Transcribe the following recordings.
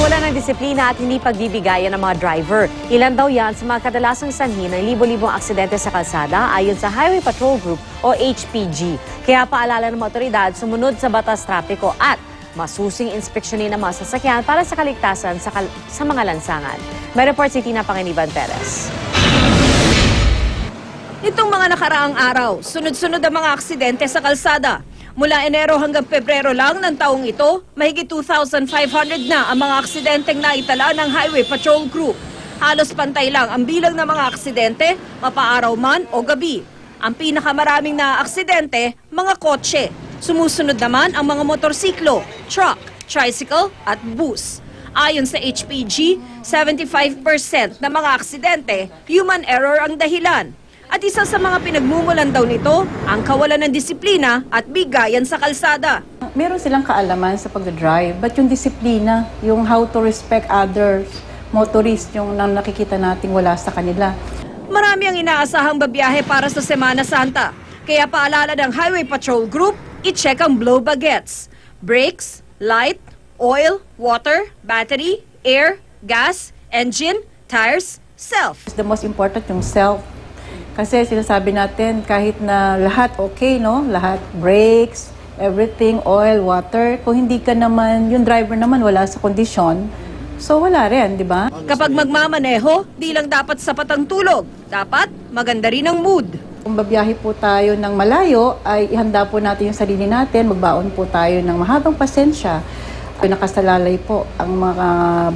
kawalan ng disiplina at hindi pagbibigayan ng mga driver. Ilan daw yan sa mga kadalasang sanhi ng libo-libong aksidente sa kalsada ayon sa Highway Patrol Group o HPG. Kaya paalala ng mga otoridad sumunod sa batas trapiko at masusing inspeksyonin ang mga sasakyan para sa kaligtasan sa mga lansangan. May report si Tina Panganiban Perez. Nitong mga nakaraang araw, sunod-sunod ang mga aksidente sa kalsada. Mula Enero hanggang Pebrero lang ng taong ito, mahigit 2,500 na ang mga aksidenteng naitala ng Highway Patrol Group. Halos pantay lang ang bilang ng mga aksidente, mapaaraw man o gabi. Ang pinakamaraming na aksidente, mga kotse. Sumusunod naman ang mga motorsiklo, truck, tricycle at bus. Ayon sa HPG, 75% ng mga aksidente, human error ang dahilan. At isa sa mga pinagmumulan daw nito, ang kawalan ng disiplina at bigayan sa kalsada. Meron silang kaalaman sa pag-drive, but yung disiplina, yung how to respect others, motorists, yung nakikita nating wala sa kanila. Marami ang inaasahang babiyahe para sa Semana Santa. Kaya paalala ng Highway Patrol Group, i-check ang blow bagets, brakes, light, oil, water, battery, air, gas, engine, tires, self. The most important yung self. Kasi sinasabi natin kahit na lahat okay, no? Lahat brakes, everything, oil, water. Kung hindi ka naman, yung driver naman wala sa kondisyon, so wala rin, di ba? Kapag magmamaneho, di lang dapat sapat ang tulog. Dapat maganda rin ang mood. Kung babiyahe po tayo ng malayo, ay ihanda po natin yung sarili natin, magbaon po tayo ng mahabang pasensya. Nakasalalay po ang mga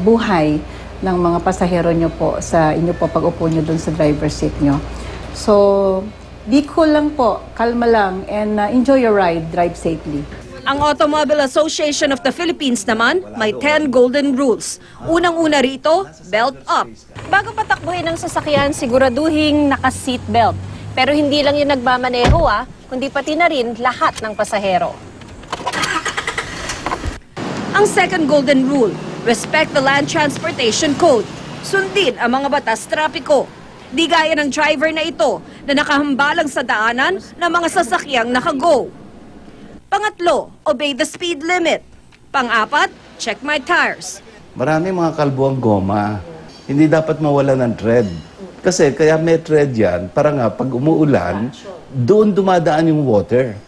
buhay ng mga pasahero nyo po sa inyo po pag-upo nyo dun sa driver's seat nyo. So, be cool lang po, kalma lang, and enjoy your ride, drive safely. Ang Automobile Association of the Philippines naman, may 10 golden rules. Unang-una rito, belt up. Bago patakbuhin ng sasakyan, siguraduhing naka-seatbelt. Pero hindi lang yung nagmamaneho kundi pati na rin lahat ng pasahero. Ang second golden rule, respect the Land Transportation Code. Sundin ang mga batas trapiko. Di gaya ng driver na ito na nakahambalang sa daanan ng mga sasakyang naka-go. Pangatlo, obey the speed limit. Pang-apat, check my tires. Marami mga kalbo ang goma. Hindi dapat mawala ng tread. Kasi kaya may tread yan, para nga pag umuulan, doon dumadaan yung water.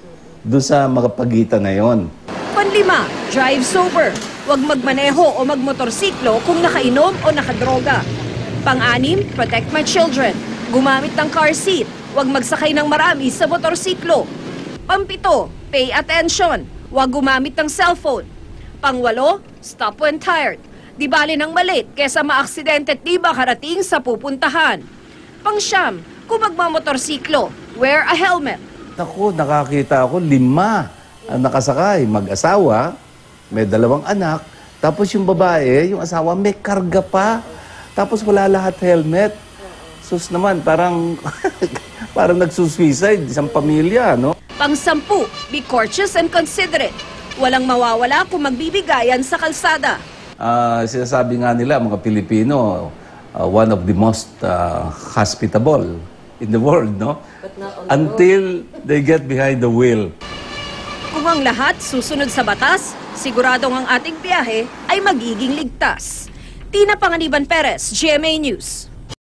Doon sa mga pagitan na yon. Panlima, drive sober. Huwag magmaneho o magmotorsiklo kung nakainom o nakadroga. Pang-anim, protect my children. Gumamit ng car seat. Huwag magsakay ng marami sa motorsiklo. Pampito, pay attention. Huwag gumamit ng cellphone. Pangwalo, stop when tired. Di bali ng malit kesa maaksidente at di makarating sa pupuntahan. Pangsyam, kung magmamotorsiklo, wear a helmet. Naku, nakakita ako 5 ang nakasakay, mag-asawa, may 2 anak, tapos yung babae, yung asawa, may karga pa. Tapos wala lahat helmet. Sus naman, parang parang nagsusuicide, isang pamilya, no? Pang-10, be courteous and considerate. Walang mawawala kung magbibigayan sa kalsada. Sinasabi nga nila, mga Pilipino, one of the most hospitable in the world, no? Until they get behind the wheel. Kung ang lahat susunod sa batas, siguradong ang ating biyahe ay magiging ligtas. Tina Panganiban Perez, GMA News.